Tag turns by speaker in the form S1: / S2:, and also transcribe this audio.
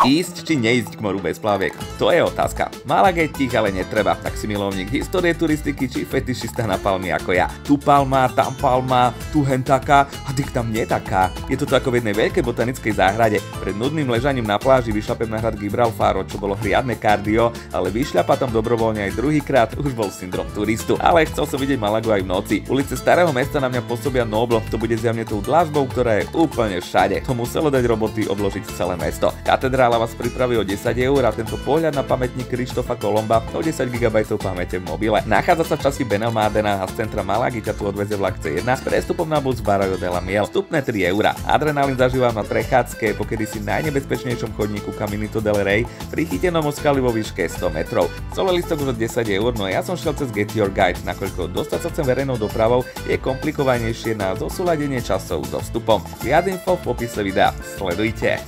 S1: Ísť či neísť k moru bez plaviek? To je otázka. Málaga je tých ale netreba, tak si milovník histórie turistiky či fetišista na palmy ako ja. Tu palma, tam palma, tu hen taká a dyk tam nie taká. Je to ako v jednej veľkej botanickej záhrade. Pred nudným ležaním na pláži vyšlapem na hrad Gibralfaro, čo bolo riadne kardio, ale vyšľapa tam dobrovoľne aj druhýkrát už bol syndrom turistu. Ale chcel som vidieť Malagu aj v noci. Ulice starého mesta na mňa pôsobia noblo, to bude zjavne tou dlažbou, ktorá je úplne všade. To muselo dať roboty obložiť celé mesto. Katedrála vás pripraví o 10 eur a tento pohľad na pamätník Krištofa Kolomba o 10 GB pamäte v mobile. Nachádza sa v časti Benalmádena a z centra Malagy ťa tu odveze vlak C1 s prestupom na bus Barrio de la Miel. Vstupné 3 €. Adrenalín zažívam na prechádzke po kedysi najnebezpečnejšom chodníku Caminito del Rey pri chytenom o skaly vo výške 100 metrov. Celý listok už od 10 €, no ja som šiel cez Get Your Guide, nakoľko dostať sa sem verejnou dopravou je komplikovanejšie na zosúladenie časov so vstupom. Viac info v popise videa. Sledujte.